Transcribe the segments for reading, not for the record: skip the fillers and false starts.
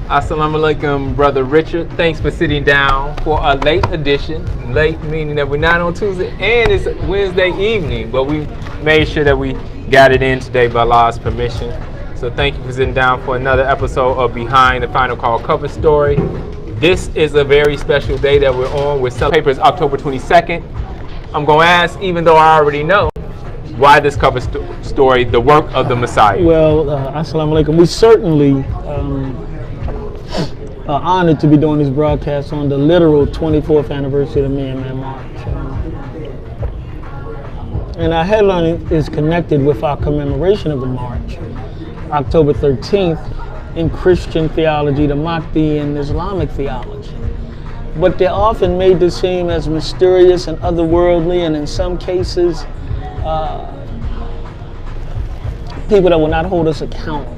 Assalamu alaikum, Brother Richard. Thanks for sitting down for a late edition. Late meaning that we're not on Tuesday and it's Wednesday evening, but we made sure that we got it in today by Allah's permission. So thank you for sitting down for another episode of Behind the Final Call cover story. This is a very special day that we're on. We're celebrating it's October 22nd. I'm going to ask, even though I already know, why this cover story, the work of the Messiah? Well, assalamu alaikum. We certainly are honored to be doing this broadcast on the literal 24th anniversary of the Million Man March. And our headline is connected with our commemoration of the march, October 13th, in Christian theology, the Mahdi, and Islamic theology. But they're often made to seem as mysterious and otherworldly, and in some cases, people that will not hold us accountable.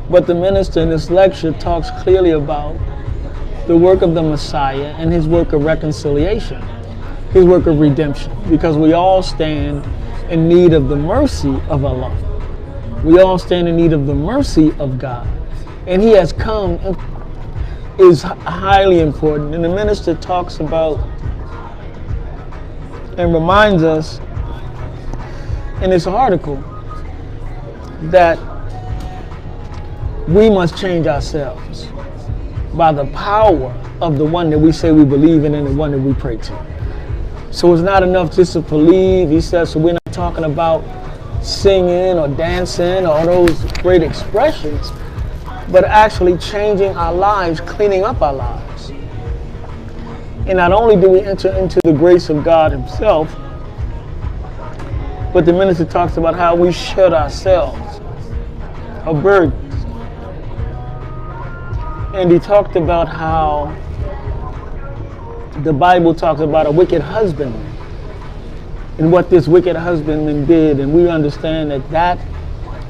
But the minister in this lecture talks clearly about the work of the Messiah and his work of reconciliation, his work of redemption, because we all stand in need of the mercy of Allah. We all stand in need of the mercy of God. And he has come is highly important. And the minister talks about and reminds us in this article that we must change ourselves by the power of the one that we say we believe in and the one that we pray to. So it's not enough just to believe. He says, so we're not talking about singing or dancing or all those great expressions, but actually changing our lives, cleaning up our lives. And not only do we enter into the grace of God himself, but the minister talks about how we shed ourselves of burdens. And he talked about how the Bible talks about a wicked husbandman and what this wicked husbandman did. And we understand that that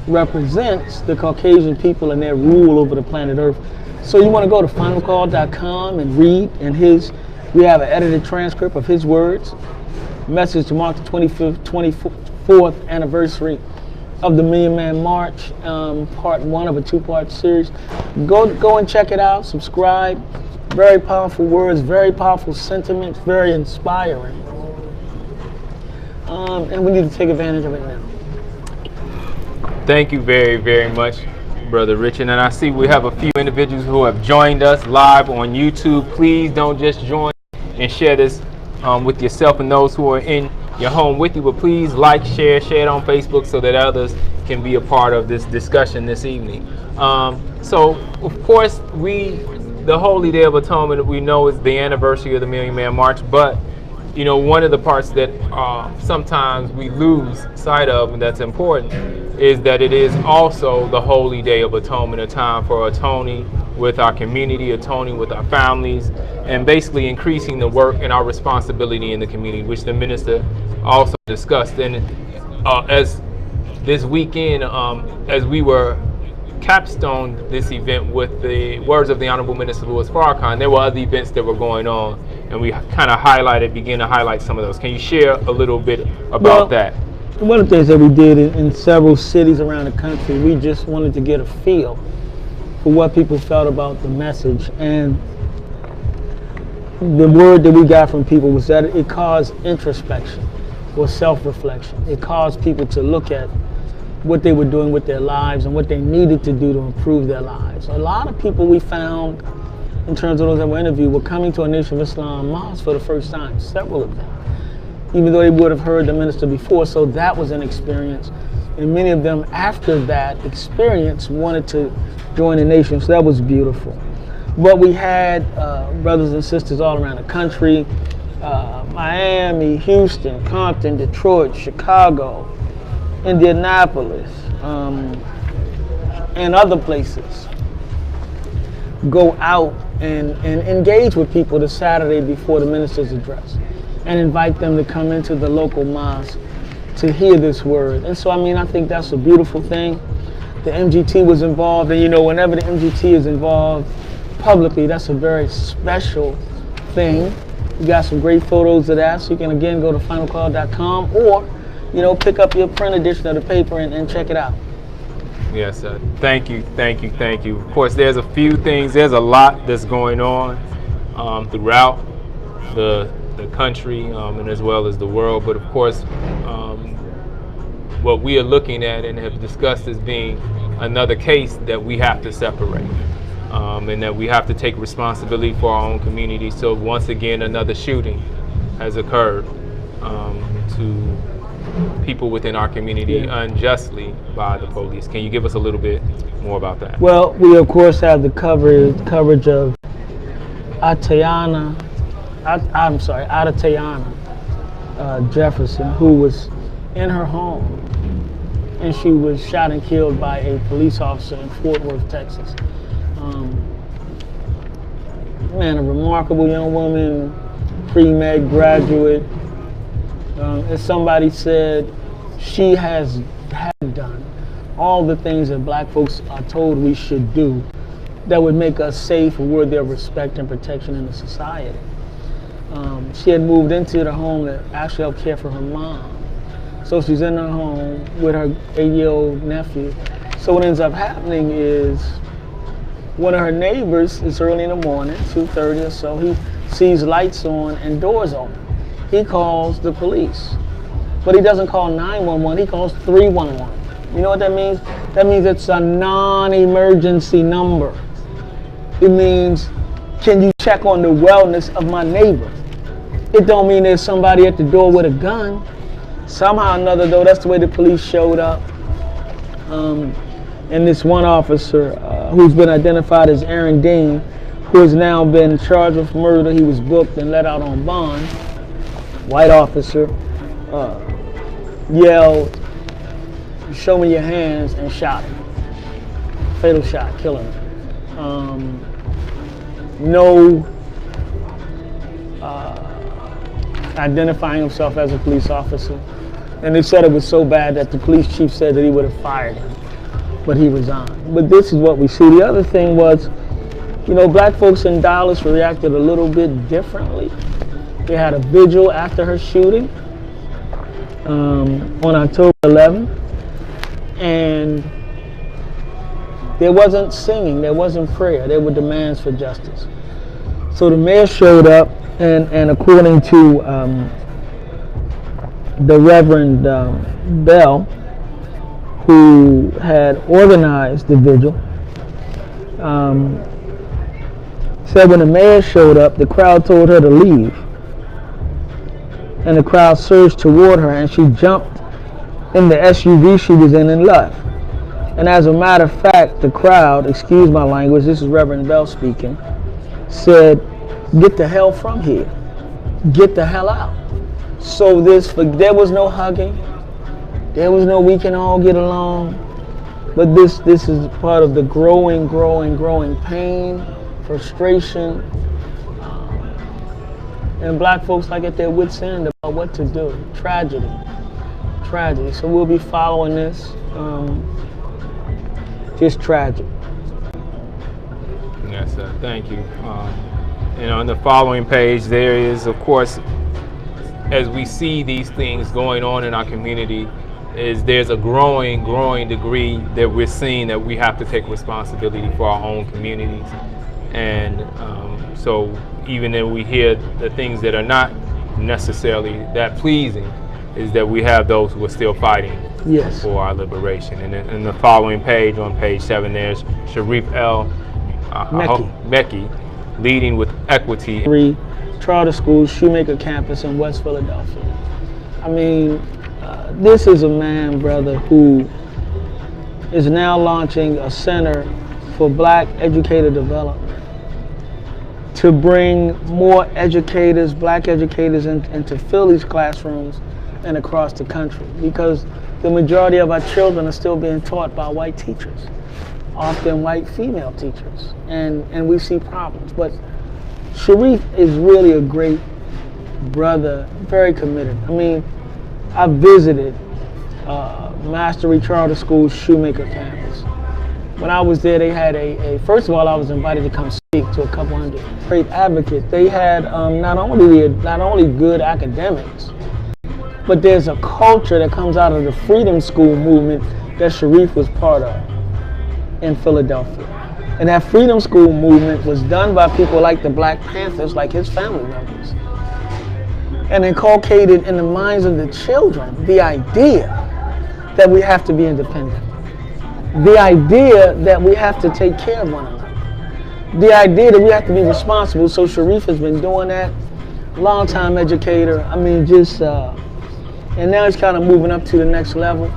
represents the Caucasian people and their rule over the planet Earth. So you want to go to finalcall.com and read, and we have an edited transcript of his words, message to mark the 24th anniversary of the Million Man March, part one of a two-part series. Go and check it out, subscribe. Very powerful words, very powerful sentiments, very inspiring. And we need to take advantage of it now. Thank you very, very much, Brother Richard. And I see we have a few individuals who have joined us live on YouTube. Please don't just join and share this with yourself and those who are in your home with you, but please like, share it on Facebook so that others can be a part of this discussion this evening. So, of course, the Holy Day of Atonement, we know is the anniversary of the Million Man March, but you know, one of the parts that sometimes we lose sight of and that's important is that it is also the Holy Day of Atonement, a time for atoning with our community, atoning with our families, and basically increasing the work and our responsibility in the community, which the minister also discussed. And as this weekend, as we were capstone this event with the words of the Honorable Minister Louis Farrakhan, there were other events that were going on, and we kind of began to highlight some of those. Can you share a little bit about that? One of the things that we did in several cities around the country, we just wanted to get a feel for what people felt about the message. And the word that we got from people was that it caused introspection or self-reflection. It caused people to look at what they were doing with their lives and what they needed to do to improve their lives. A lot of people we found, in terms of those that were interviewed, were coming to a Nation of Islam mosque for the first time, several of them, even though they would have heard the minister before. So that was an experience. And many of them, after that experience, wanted to join the nation. So that was beautiful. But we had brothers and sisters all around the country, Miami, Houston, Compton, Detroit, Chicago, Indianapolis, and other places, go out and engage with people the Saturday before the minister's address and invite them to come into the local mosque to hear this word. And so, I mean, I think that's a beautiful thing. The MGT was involved, and you know, whenever the MGT is involved publicly, that's a very special thing. We got some great photos of that, so you can again go to finalcall.com or, you know, pick up your print edition of the paper and check it out. Yes, sir. Thank you, thank you, thank you. Of course, there's a few things. There's a lot that's going on throughout the country and as well as the world. But of course, what we are looking at and have discussed as being another case that we have to separate, and that we have to take responsibility for our own community. So once again, another shooting has occurred to people within our community unjustly by the police. Can you give us a little bit more about that? Well, we of course have the coverage of Atatiana Jefferson, who was in her home, and she was shot and killed by a police officer in Fort Worth, Texas. A remarkable young woman, pre-med graduate. As somebody said, she had done all the things that black folks are told we should do that would make us safe and worthy of respect and protection in the society. She had moved into the home that actually helped care for her mom. So she's in her home with her 8-year-old nephew. So what ends up happening is one of her neighbors, it's early in the morning, 2:30 or so, he sees lights on and doors open. He calls the police. But he doesn't call 911, he calls 311. You know what that means? That means it's a non-emergency number. It means, can you check on the wellness of my neighbor? It don't mean there's somebody at the door with a gun. Somehow or another, though, that's the way the police showed up. And this one officer, who's been identified as Aaron Dean, who has now been charged with murder. He was booked and let out on bond. White officer yelled, "Show me your hands," and shot him. Fatal shot, killing him. No identifying himself as a police officer. And they said it was so bad that the police chief said that he would have fired him, but he resigned. But this is what we see. The other thing was, black folks in Dallas reacted a little bit differently. They had a vigil after her shooting on October 11th, and there wasn't singing, there wasn't prayer, there were demands for justice. So the mayor showed up, and according to the Reverend Bell, who had organized the vigil, said when the mayor showed up, the crowd told her to leave. And the crowd surged toward her, and she jumped in the SUV she was in and left. And as a matter of fact, the crowd, excuse my language, this is Reverend Bell speaking, said, "Get the hell from here. Get the hell out." So there was no hugging. There was no we can all get along. But this is part of the growing pain, frustration, and black folks like at their wits' end about what to do. Tragedy. So we'll be following this. Just tragic. Yes, sir. Thank you. And on the following page, there is, of course, as we see these things going on in our community, there's a growing degree that we're seeing that we have to take responsibility for our own communities. And so even though we hear the things that are not necessarily that pleasing, is that we have those who are still fighting for our liberation. And in the following page, on page 7, there's Sharif El Mekki, leading with equity. 3 charter schools, Shoemaker campus in West Philadelphia. I mean, this is a man, brother, who is now launching a center for black educator development to bring more educators, black educators, into Philly's classrooms and across the country, because the majority of our children are still being taught by white teachers, often white female teachers, and we see problems. But Sharif is really a great brother, very committed. I mean, I visited Mastery Charter School's Shoemaker campus. When I was there, they had first of all, I was invited to come speak to a couple hundred great advocates. They had not only good academics, but there's a culture that comes out of the Freedom School movement that Sharif was part of. in Philadelphia. And that Freedom School movement was done by people like the Black Panthers, like his family members, and inculcated in the minds of the children the idea that we have to be independent, the idea that we have to take care of one another, the idea that we have to be responsible. So Sharif has been doing that, long-time educator. I mean, and now he's kind of moving up to the next level.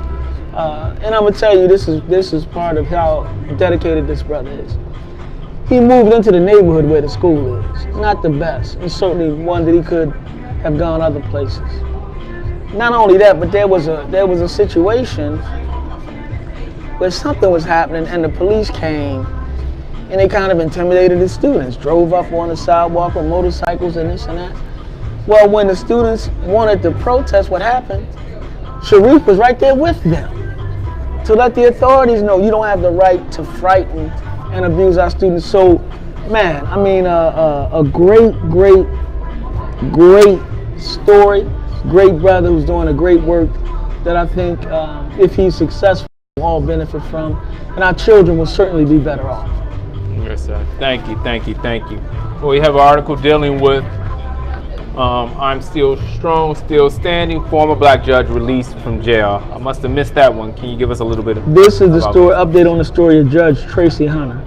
And I'm gonna tell you, this is part of how dedicated this brother is. He moved into the neighborhood where the school is. Not the best, and certainly one that he could have gone other places. Not only that, but there was a situation where something was happening, and the police came, and they kind of intimidated the students. Drove up on the sidewalk with motorcycles and this and that. Well, when the students wanted to protest what happened, Sharif was right there with them to let the authorities know you don't have the right to frighten and abuse our students. So, man, I mean, a great story, great brother who's doing a great work that I think if he's successful, we'll all benefit from, and our children will certainly be better off. Yes, sir. Thank you. Well, we have an article dealing with I'm Still Strong, Still Standing, former black judge released from jail. I must have missed that one. Can you give us a little bit of... This is the story, update on the story of Judge Tracy Hunter.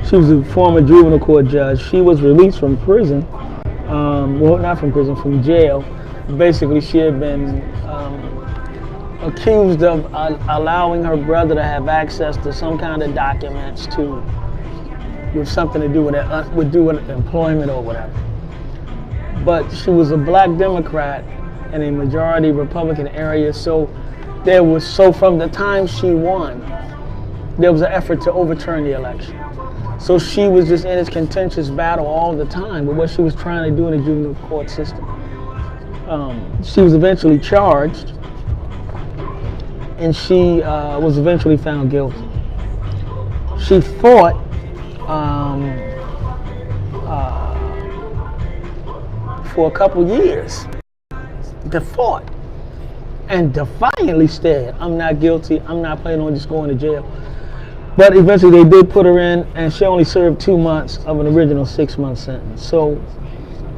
She was a former juvenile court judge. She was released from prison, well, not from prison, from jail. Basically, she had been accused of allowing her brother to have access to some kind of documents with something to do with employment or whatever. But she was a black Democrat in a majority Republican area, so from the time she won, there was an effort to overturn the election. So she was just in this contentious battle all the time with what she was trying to do in the juvenile court system. She was eventually charged, and she was eventually found guilty. She fought for a couple years, and defiantly said, I'm not guilty, I'm not planning on just going to jail. But eventually they did put her in, and she only served 2 months of an original 6-month sentence. So,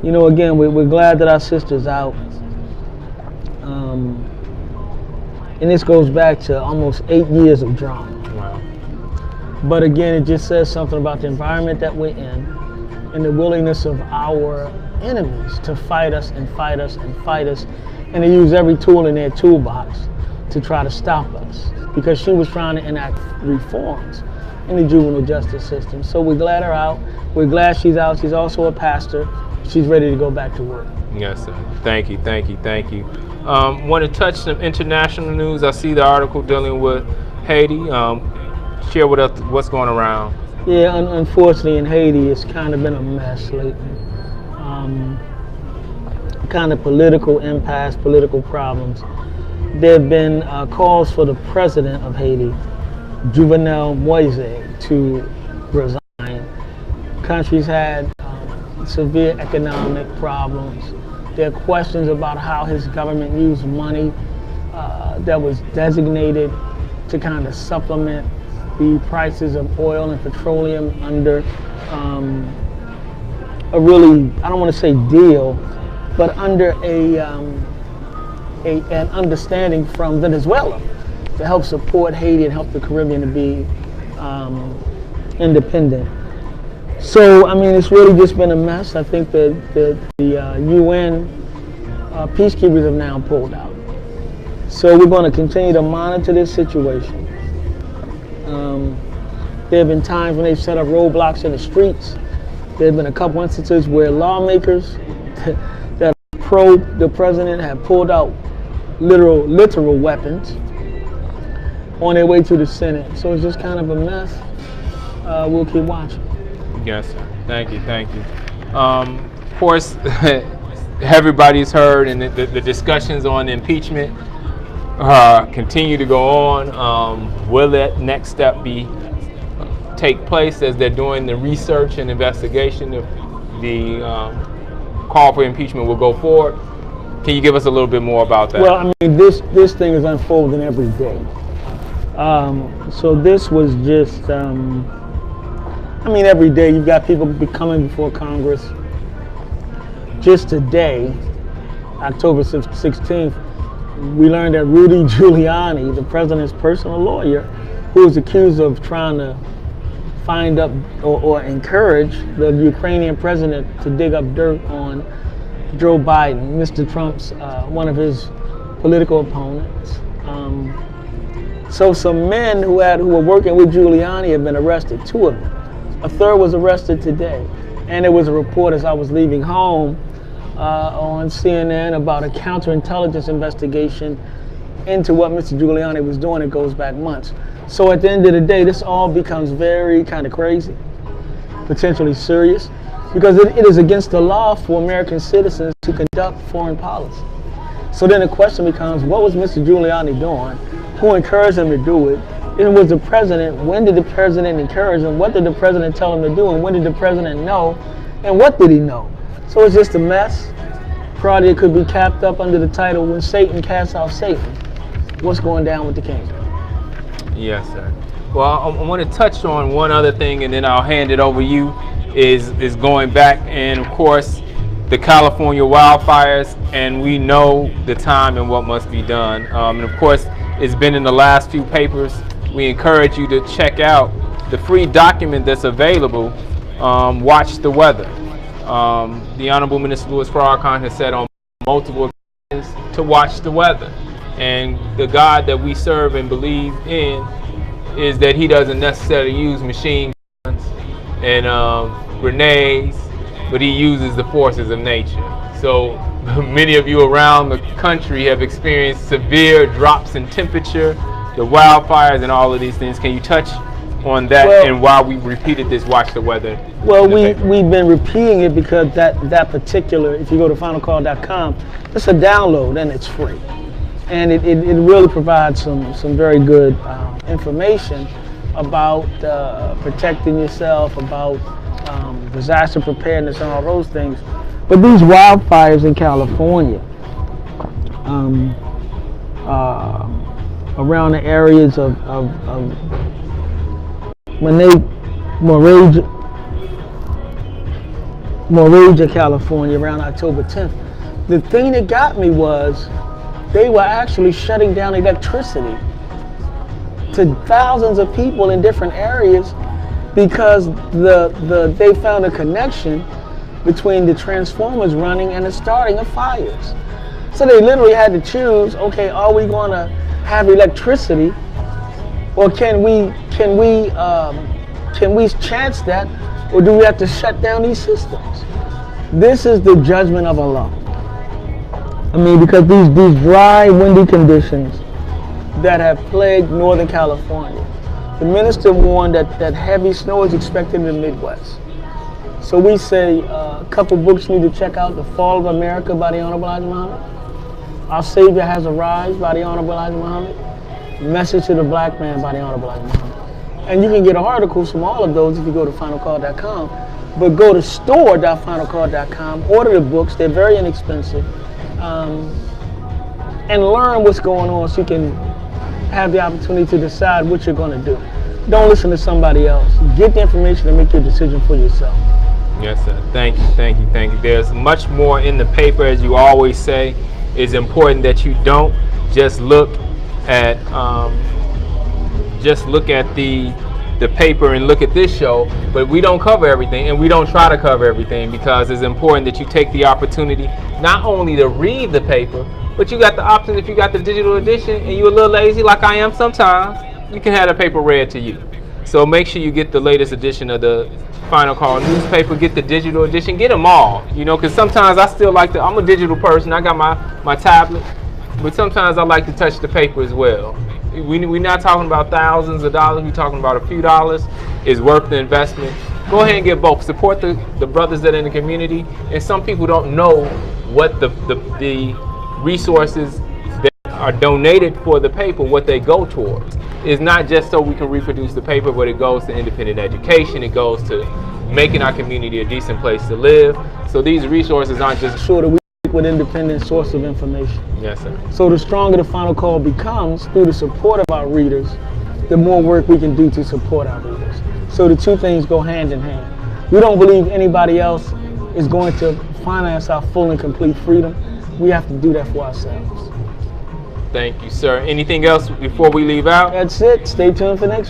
you know, again, we're glad that our sister's out. And this goes back to almost 8 years of drama. Wow. But again, it just says something about the environment that we're in and the willingness of our enemies to fight us and fight us and fight us, and to use every tool in their toolbox to try to stop us, because she was trying to enact reforms in the juvenile justice system. So we're glad her out. We're glad she's out. She's also a pastor. She's ready to go back to work. Yes, sir. Thank you. Want to touch some international news. I see the article dealing with Haiti. Share with us what's going around. Yeah, unfortunately in Haiti, it's kind of been a mess lately. Kind of political impasse, political problems. There have been calls for the president of Haiti, Jovenel Moise, to resign. The country's had severe economic problems. There are questions about how his government used money that was designated to kind of supplement the prices of oil and petroleum under a really, I don't want to say deal, but under an understanding from Venezuela to help support Haiti and help the Caribbean to be independent. So, I mean, it's really just been a mess. I think that the UN peacekeepers have now pulled out. So we're going to continue to monitor this situation. There have been times when they've set up roadblocks in the streets. There have been a couple instances where lawmakers that are pro the president have pulled out literal weapons on their way to the Senate. So it's just kind of a mess. We'll keep watching. Yes, sir. Thank you. Of course, everybody's heard, and the discussions on impeachment continue to go on. Will that next step take place as they're doing the research and investigation? If the call for impeachment will go forward? Can you give us a little bit more about that? Well, I mean, this thing is unfolding every day. So this was just, I mean, every day you've got people coming before Congress. Just today, October 16th, we learned that Rudy Giuliani, the president's personal lawyer, who was accused of trying to find up or encourage the Ukrainian president to dig up dirt on Joe Biden, Mr. Trump's, one of his political opponents. So some men who were working with Giuliani have been arrested, 2 of them. A third was arrested today. And there was a report as I was leaving home on CNN about a counterintelligence investigation into what Mr. Giuliani was doing. It goes back months. So at the end of the day, this all becomes very kind of crazy, potentially serious, because it is against the law for American citizens to conduct foreign policy. So then the question becomes, what was Mr. Giuliani doing? Who encouraged him to do it? And was the president, when did the president encourage him? What did the president tell him to do? And when did the president know? And what did he know? So it's just a mess. Probably it could be capped up under the title, When Satan Casts Out Satan. What's going down with the kingdom? Yes, sir. Well, I want to touch on one other thing, and then I'll hand it over to you, is going back, and of course, the California wildfires, and we know the time and what must be done. And of course, it's been in the last few papers. We encourage you to check out the free document that's available, Watch the Weather. The Honorable Minister Louis Farrakhan has said on multiple occasions to watch the weather. And the God that we serve and believe in is that he doesn't necessarily use machine guns and grenades, but he uses the forces of nature. So many of you around the country have experienced severe drops in temperature, the wildfires and all of these things. Can you touch on that, and why we repeated this Watch the Weather? Well, we've been repeating it because that particular, if you go to finalcall.com, it's a download and it's free. And it really provides some very good information about protecting yourself, about disaster preparedness and all those things. But these wildfires in California, around the areas of Moraga, California, around October 10th, the thing that got me was they were actually shutting down electricity to thousands of people in different areas because they found a connection between the transformers running and the starting of fires. So they literally had to choose, okay, are we going to have electricity, or can we chance that, or do we have to shut down these systems? This is the judgment of Allah. I mean, because these dry, windy conditions that have plagued Northern California, the minister warned that heavy snow is expected in the Midwest. So we say a couple books you need to check out: The Fall of America by the Honorable Elijah Muhammad, Our Savior Has Arisen by the Honorable Elijah Muhammad, Message to the Black Man by the Honorable Elijah Muhammad. And you can get articles from all of those if you go to finalcall.com. But go to store.finalcall.com, order the books, they're very inexpensive, and learn what's going on so you can have the opportunity to decide what you're going to do. Don't listen to somebody else. Get the information and make your decision for yourself. Yes, sir. Thank you, thank you, thank you. There's much more in the paper, as you always say. It's important that you don't just look at the paper and look at this show, but we don't cover everything, and we don't try to cover everything, because it's important that you take the opportunity not only to read the paper, but you got the option, if you got the digital edition and you're a little lazy like I am sometimes, you can have the paper read to you. So make sure you get the latest edition of the Final Call newspaper, get the digital edition, get them all, you know, because sometimes I still like to, I'm a digital person, I got my tablet, but sometimes I like to touch the paper as well. We're not talking about thousands of dollars, we're talking about a few dollars. It's worth the investment. Go ahead and get both. Support the brothers that are in the community. And some people don't know what the resources that are donated for the paper, what they go towards. It's not just so we can reproduce the paper, but it goes to independent education. It goes to making our community a decent place to live. So these resources aren't just sure that we with independent source of information. Yes, sir. So the stronger the Final Call becomes through the support of our readers the more work we can do to support our leaders. So the two things go hand in hand. We don't believe anybody else is going to finance our full and complete freedom. We have to do that for ourselves. Thank you, sir. Anything else before we leave out? That's it. Stay tuned for next